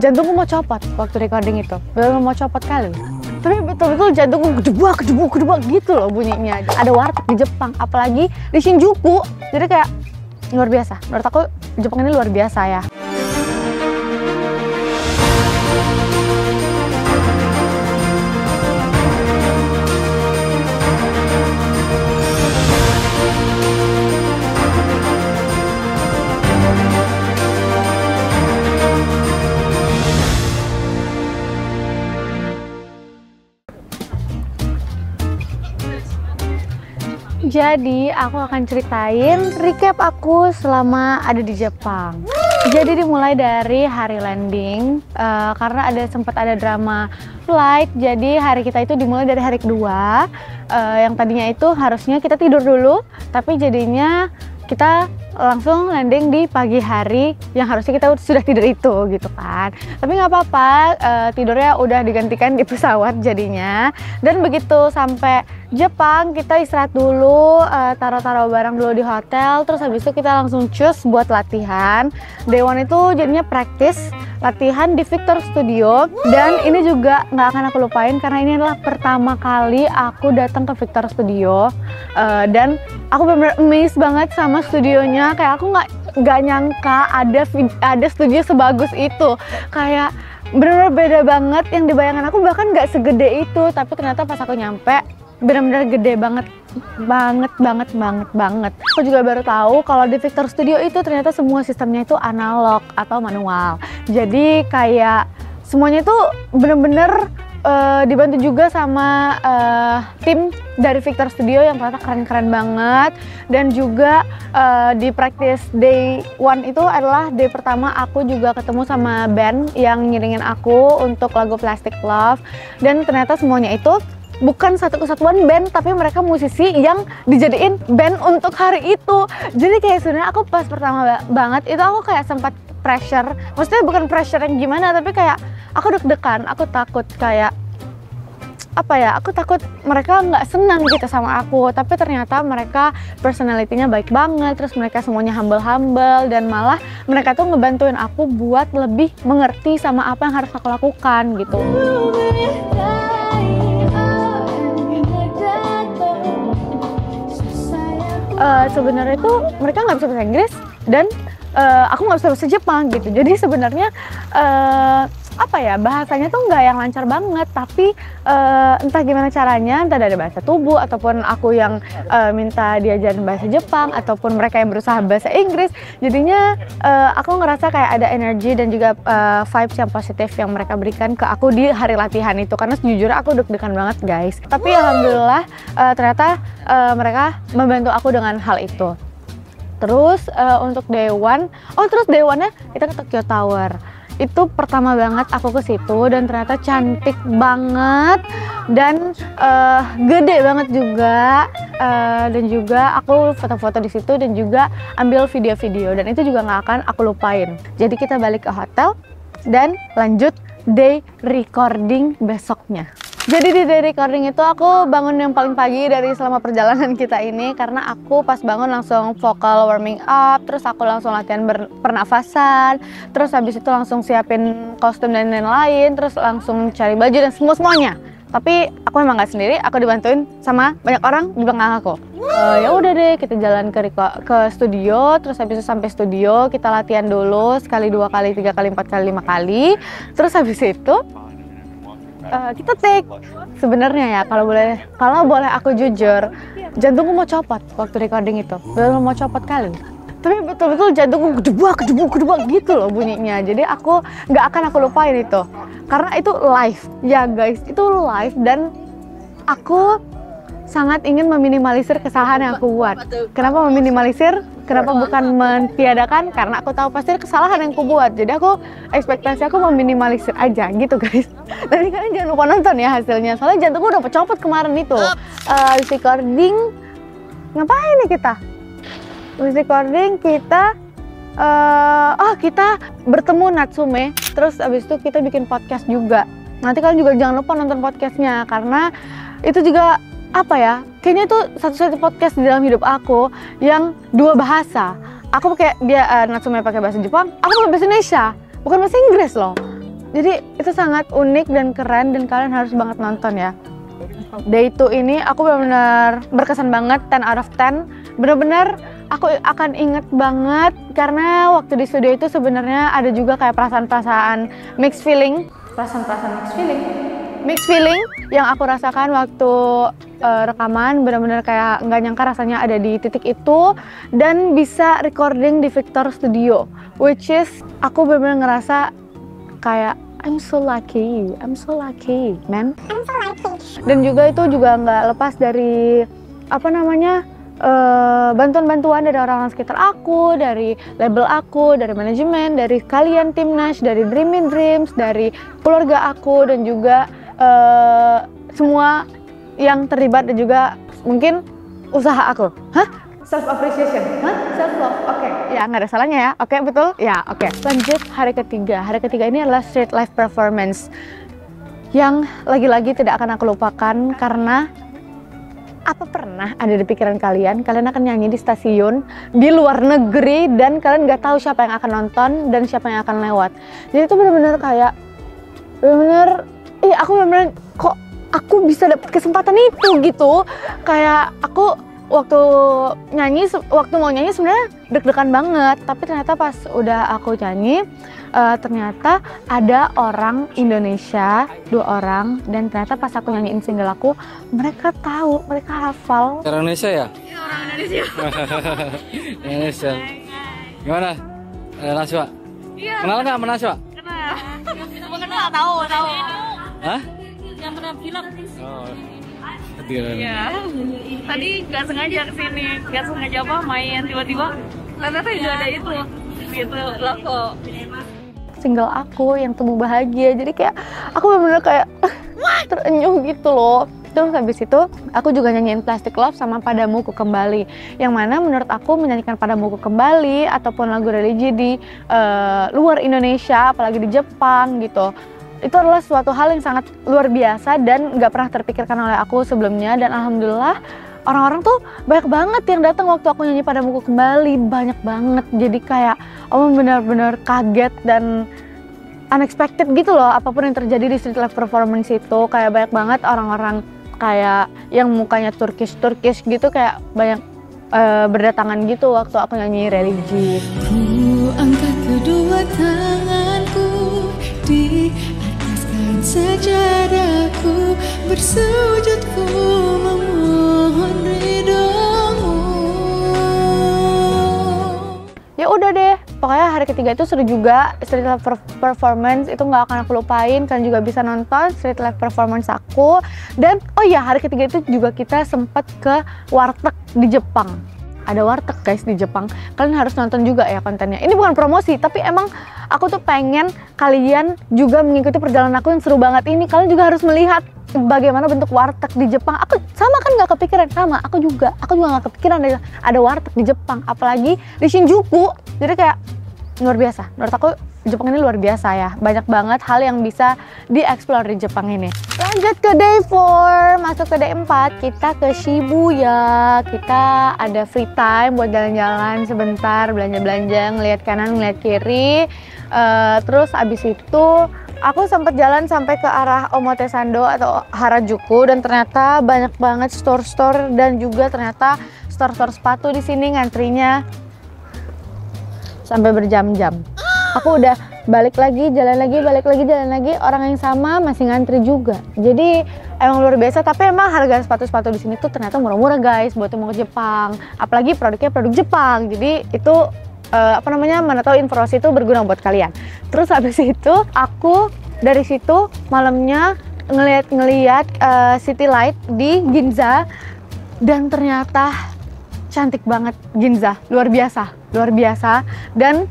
jantungku mau copot waktu recording itu, betul mau copot kali. Tapi betul-betul jantungku gedebak gitu loh bunyinya. Ada warteg di Jepang, apalagi di Shinjuku, jadi kayak luar biasa. Menurut aku Jepang ini luar biasa ya. Jadi aku akan ceritain recap aku selama ada di Jepang. Jadi dimulai dari hari landing, karena sempat ada drama flight. Jadi hari kita itu dimulai dari hari kedua, yang tadinya itu harusnya kita tidur dulu, tapi jadinya kita langsung landing di pagi hari yang harusnya kita sudah tidur itu gitu kan. Tapi nggak apa-apa, tidurnya udah digantikan di pesawat jadinya. Dan begitu sampai Jepang kita istirahat dulu, taruh-taruh barang dulu di hotel, terus habis itu kita langsung cus buat latihan. Day one itu jadinya practice latihan di Victor Studio, dan ini juga nggak akan aku lupain karena ini adalah pertama kali aku datang ke Victor Studio, dan aku benar-benar amazed banget sama studionya. Kayak aku nggak nyangka ada studio sebagus itu, kayak benar-benar beda banget. Yang dibayangkan aku bahkan nggak segede itu, tapi ternyata pas aku nyampe benar-benar gede banget. Aku juga baru tahu kalau di Victor Studio itu ternyata semua sistemnya itu analog atau manual. Jadi kayak semuanya itu benar-benar dibantu juga sama tim dari Victor Studio yang ternyata keren-keren banget. Dan juga di practice day one itu adalah day pertama aku juga ketemu sama band yang ngiringin aku untuk lagu Plastic Love. Dan ternyata semuanya itu bukan satu kesatuan band, tapi mereka musisi yang dijadiin band untuk hari itu. Jadi kayak sebenarnya aku pas pertama banget itu aku kayak sempat pressure. Maksudnya bukan pressure yang gimana, tapi kayak aku deg-degan, aku takut kayak apa ya, aku takut mereka nggak senang gitu sama aku. Tapi ternyata mereka personality-nya baik banget, terus mereka semuanya humble dan malah mereka tuh ngebantuin aku buat lebih mengerti sama apa yang harus aku lakukan gitu. Sebenarnya itu mereka nggak bisa bahasa Inggris dan aku nggak bisa bahasa Jepang gitu. Jadi sebenarnya apa ya, bahasanya tuh nggak yang lancar banget, tapi entah gimana caranya, entah dari bahasa tubuh ataupun aku yang minta diajarin bahasa Jepang ataupun mereka yang berusaha bahasa Inggris, jadinya aku ngerasa kayak ada energi dan juga vibes yang positif yang mereka berikan ke aku di hari latihan itu. Karena sejujurnya aku deg-degan banget guys, tapi alhamdulillah ternyata mereka membantu aku dengan hal itu. Terus untuk day one, terus day one-nya kita ke Tokyo Tower. Itu pertama banget aku ke situ dan ternyata cantik banget dan gede banget juga, dan juga aku foto-foto di situ dan juga ambil video-video, dan itu juga nggak akan aku lupain. Jadi kita balik ke hotel dan lanjut day recording besoknya. Jadi di day recording itu aku bangun yang paling pagi dari selama perjalanan kita ini, karena aku pas bangun langsung vocal warming up, terus aku langsung latihan pernafasan, terus habis itu langsung siapin kostum dan lain-lain, terus langsung cari baju dan semuanya. Tapi aku memang nggak sendiri, aku dibantuin sama banyak orang di belakang aku. Ya udah deh, kita jalan ke studio, terus habis itu sampai studio kita latihan dulu sekali, 2 kali, 3 kali, 4 kali, 5 kali, terus habis itu kita take. Sebenarnya ya kalau boleh aku jujur, jantungku mau copot waktu recording itu, betul mau copot kali. Tapi betul-betul jantungku gedebak gitu loh bunyinya. Jadi aku nggak akan aku lupain itu, karena itu live ya guys, itu live dan aku sangat ingin meminimalisir kesalahan yang aku buat. Kenapa meminimalisir? Kenapa bukan mentiadakan? Karena aku tahu pasti kesalahan yang aku buat. Jadi aku ekspektasi aku meminimalisir aja gitu guys. Dan kalian jangan lupa nonton ya hasilnya. Soalnya jantungku udah copot kemarin itu. Habis recording ngapain nih kita? Habis recording kita kita bertemu Natsume. Terus habis itu kita bikin podcast juga. Nanti kalian juga jangan lupa nonton podcastnya, karena itu juga apa ya, kayaknya itu satu-satu podcast di dalam hidup aku yang 2 bahasa. Aku pakai Natsume pakai bahasa Jepang, aku pakai bahasa Indonesia, bukan bahasa Inggris loh. Jadi itu sangat unik dan keren dan kalian harus banget nonton ya. Day 2 ini aku benar-benar berkesan banget, 10 out of 10. Benar-benar aku akan inget banget karena waktu di studio itu sebenarnya ada juga kayak perasaan-perasaan mixed feeling. Mixed feeling yang aku rasakan waktu rekaman, benar-benar kayak nggak nyangka rasanya ada di titik itu dan bisa recording di Victor Studio, which is aku benar-benar ngerasa kayak I'm so lucky, man. Dan juga itu juga nggak lepas dari apa namanya bantuan-bantuan dari orang-orang sekitar aku, dari label aku, dari manajemen, dari kalian tim Nash, dari Dream in Dreams, dari keluarga aku dan juga semua yang terlibat dan juga mungkin usaha aku. Self appreciation, self love, oke. Ya nggak ada salahnya ya, oke betul? Ya oke. Lanjut hari ketiga. Hari ketiga ini adalah street live performance yang lagi-lagi tidak akan aku lupakan karena apa pernah ada di pikiran kalian akan nyanyi di stasiun di luar negeri dan kalian nggak tahu siapa yang akan nonton dan siapa yang akan lewat. Jadi itu benar-benar kayak aku benar-benar kok aku bisa dapat kesempatan itu gitu. Kayak aku waktu mau nyanyi sebenarnya deg-degan banget, tapi ternyata pas udah aku nyanyi ternyata ada orang Indonesia 2 orang dan ternyata pas aku nyanyiin single aku mereka tahu, mereka hafal. Orang Indonesia ya? Iya, orang Indonesia. Indonesia. Gimana? Najwa? Iya. Kenal nggak sama Najwa? Kenal, tahu. Hah? Yang pernah bilang. Oh. Iya. Tadi nggak sengaja kesini, nggak sengaja main tiba-tiba. Ternyata udah ada itu, gitu laku. Single aku yang Tumbuh Bahagia, jadi kayak aku bener-bener kayak terenyuh gitu loh. Terus habis itu aku juga nyanyiin Plastic Love sama Padamu Ku Kembali, yang mana menurut aku menyanyikan Padamu Ku Kembali ataupun lagu religi di luar Indonesia, apalagi di Jepang gitu, itu adalah suatu hal yang sangat luar biasa dan nggak pernah terpikirkan oleh aku sebelumnya. Dan alhamdulillah orang-orang tuh banyak banget yang datang waktu aku nyanyi Padamu Ku Kembali, banyak banget. Jadi kayak benar-benar kaget dan unexpected gitu loh apapun yang terjadi di street live performance itu. Kayak banyak banget orang-orang kayak yang mukanya Turkish gitu, kayak banyak berdatangan gitu waktu aku nyanyi religi. Ku angkat kedua tanganku di atas kain sajadahku, bersujud ku memohon ridhomu. Ya udah deh, pokoknya hari ketiga itu seru juga. Street live performance itu nggak akan aku lupain. Kalian juga bisa nonton street live performance aku. Dan oh iya, hari ketiga itu juga kita sempat ke warteg di Jepang. Ada warteg guys di Jepang, kalian harus nonton juga ya kontennya. Ini bukan promosi, tapi emang aku tuh pengen kalian juga mengikuti perjalanan aku yang seru banget ini. Kalian juga harus melihat bagaimana bentuk warteg di Jepang. Aku sama kan nggak kepikiran, sama aku juga nggak kepikiran ada warteg di Jepang, apalagi di Shinjuku. Jadi kayak luar biasa. Menurut aku Jepang ini luar biasa ya. Banyak banget hal yang bisa dieksplor di Jepang ini. Lanjut ke day 4, masuk ke day 4, kita ke Shibuya. Kita ada free time buat jalan-jalan sebentar, belanja-belanja, ngelihat kanan, ngelihat kiri. Terus abis itu aku sempat jalan sampai ke arah Omotesando atau Harajuku dan ternyata banyak banget store-store dan juga ternyata store-store sepatu di sini ngantrinya sampai berjam-jam. Aku udah balik lagi, jalan lagi, orang yang sama masih ngantri juga. Jadi emang luar biasa, tapi emang harga sepatu-sepatu di sini tuh ternyata murah-murah guys buat yang mau ke Jepang. Apalagi produknya produk Jepang. Jadi itu mana tahu informasi itu berguna buat kalian. Terus habis itu aku dari situ malamnya ngeliat City Light di Ginza dan ternyata cantik banget Ginza, luar biasa dan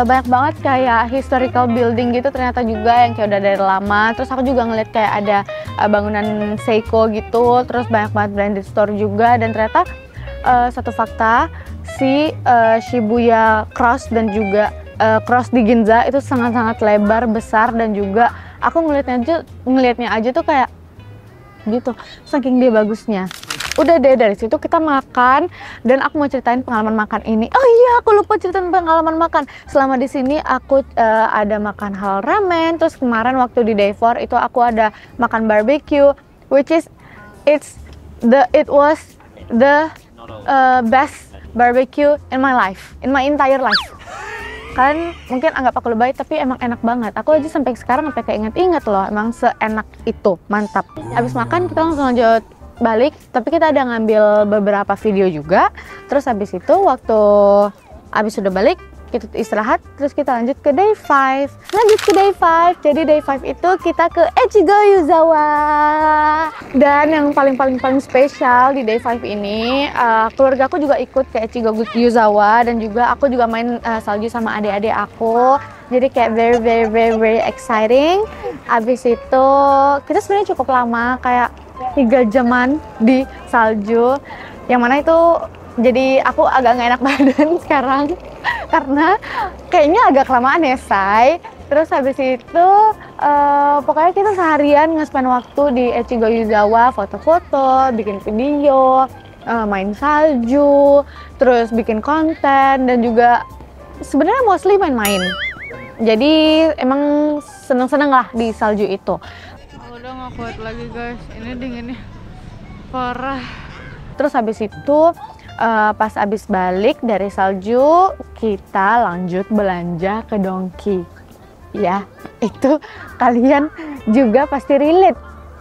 banyak banget kayak historical building gitu ternyata juga yang kayak udah dari lama. Terus aku juga ngeliat kayak ada bangunan Seiko gitu, terus banyak banget branded store juga. Dan ternyata satu fakta, si Shibuya Cross dan juga Cross di Ginza itu sangat-sangat lebar, besar, dan juga aku ngelihatnya aja tuh kayak gitu, saking dia bagusnya. Udah deh, dari situ kita makan dan aku mau ceritain pengalaman makan ini. Oh iya, aku lupa ceritain pengalaman makan. Selama di sini aku ada makan hal ramen, terus kemarin waktu di Day 4 itu aku ada makan barbecue, which is it was the best barbecue in my life, in my entire life. Kalian mungkin anggap aku lebay, tapi emang enak banget. Aku aja sampai sekarang sampai keinget-inget loh, emang seenak itu, mantap. Habis makan kita langsung lanjut balik, tapi kita ada ngambil beberapa video juga. Terus habis itu waktu habis sudah balik, kita istirahat, terus kita lanjut ke Day 5. Lanjut ke Day 5. Jadi Day 5 itu kita ke Echigo Yuzawa. Dan yang paling spesial di Day 5 ini, keluarga aku juga ikut ke Echigo Yuzawa, dan juga aku juga main salju sama adik-adik aku. Jadi kayak very exciting. Abis itu kita sebenarnya cukup lama, kayak 3 jaman di salju, yang mana itu jadi aku agak nggak enak badan sekarang karena kayaknya agak kelamaan ya, Say. Terus habis itu pokoknya kita seharian nge-spend waktu di Echigo Yuzawa, foto-foto, bikin video, main salju, terus bikin konten, dan juga sebenarnya mostly main-main. Jadi emang seneng-seneng lah di salju itu. Udah nggak kuat lagi guys, ini dinginnya parah. Terus habis itu pas habis balik dari salju, kita lanjut belanja ke Donki. Ya, itu kalian juga pasti relate.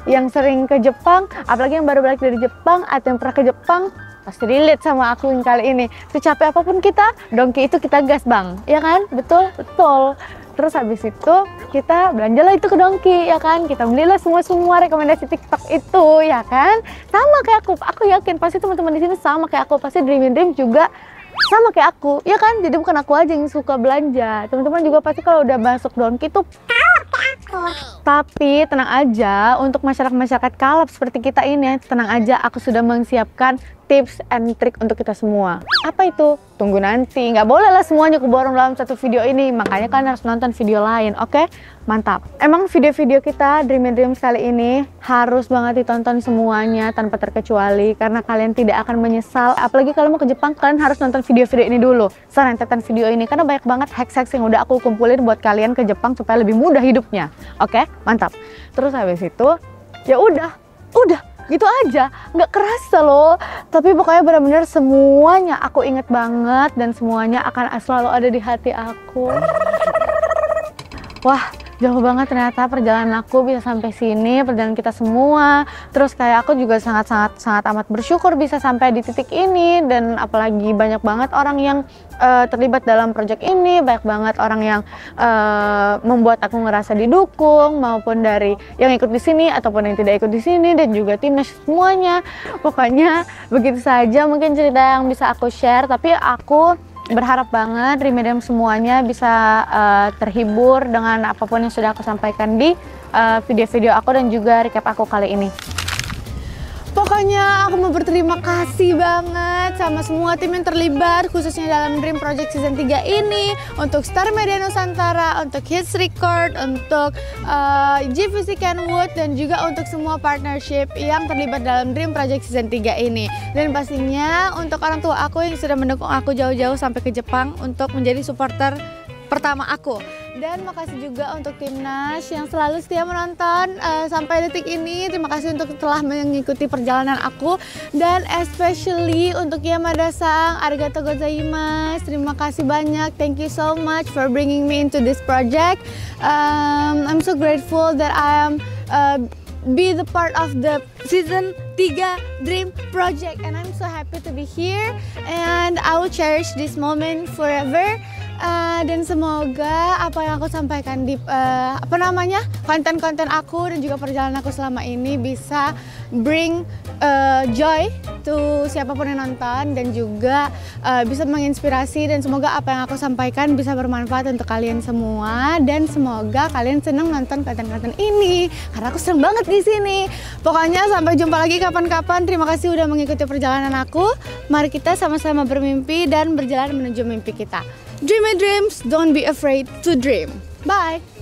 Yang sering ke Jepang, apalagi yang baru balik dari Jepang atau yang pernah ke Jepang, pasti relate sama aku yang kali ini. Secapek apapun kita, Donki itu kita gas bang, ya kan? Betul. Terus habis itu kita belanjalah itu ke Donki, ya kan? Kita belilah semua rekomendasi TikTok itu, ya kan? Sama kayak aku yakin pasti teman-teman di sini sama kayak aku, pasti Dream juga sama kayak aku, ya kan? Jadi bukan aku aja yang suka belanja, teman-teman juga pasti kalau udah masuk Donki tuh Tapi tenang aja, untuk masyarakat kalap seperti kita ini, tenang aja, aku sudah menyiapkan tips and trik untuk kita semua. Apa itu? Tunggu nanti, nggak boleh lah semuanya keborong dalam satu video ini, makanya kalian harus nonton video lain, oke? Mantap. Emang video-video kita Dreams kali ini harus banget ditonton semuanya tanpa terkecuali, karena kalian tidak akan menyesal. Apalagi kalau mau ke Jepang, kalian harus nonton video-video ini dulu, serentetan video ini, karena banyak banget hacks-hacks yang udah aku kumpulin buat kalian ke Jepang supaya lebih mudah hidupnya. Oke, mantap. Terus habis itu, ya udah gitu aja, nggak kerasa loh. Tapi pokoknya benar-benar semuanya aku inget banget, dan semuanya akan selalu ada di hati aku. Wah, jauh banget ternyata perjalanan aku bisa sampai sini, perjalanan kita semua. Terus kayak aku juga sangat amat bersyukur bisa sampai di titik ini, dan apalagi banyak banget orang yang terlibat dalam project ini, banyak banget orang yang membuat aku ngerasa didukung, maupun dari yang ikut di sini ataupun yang tidak ikut di sini, dan juga timnas semuanya. Pokoknya begitu saja mungkin cerita yang bisa aku share, tapi aku berharap banget Dream semuanya bisa terhibur dengan apapun yang sudah aku sampaikan di video-video aku dan juga recap aku kali ini. Pokoknya aku mau berterima kasih banget sama semua tim yang terlibat, khususnya dalam Dream Project Season 3 ini, untuk Star Media Nusantara, untuk Hits Record, untuk GVC Kenwood, dan juga untuk semua partnership yang terlibat dalam Dream Project Season 3 ini. Dan pastinya untuk orang tua aku yang sudah mendukung aku jauh-jauh sampai ke Jepang untuk menjadi supporter pertama aku. Dan makasih juga untuk timnas yang selalu setia menonton sampai detik ini. Terima kasih untuk telah mengikuti perjalanan aku, dan especially untuk Yamada-san, arigatou gozaimasu. Terima kasih banyak, thank you so much for bringing me into this project. I'm so grateful that I am be the part of the Season 3 Dream Project, and I'm so happy to be here, and I will cherish this moment forever. Dan semoga apa yang aku sampaikan di konten-konten aku dan juga perjalanan aku selama ini bisa bring joy to siapapun yang nonton, dan juga bisa menginspirasi, dan semoga apa yang aku sampaikan bisa bermanfaat untuk kalian semua, dan semoga kalian senang nonton konten-konten ini karena aku seneng banget di sini. Pokoknya sampai jumpa lagi kapan-kapan. Terima kasih udah mengikuti perjalanan aku. Mari kita sama-sama bermimpi dan berjalan menuju mimpi kita. Dream and dreams, don't be afraid to dream. Bye!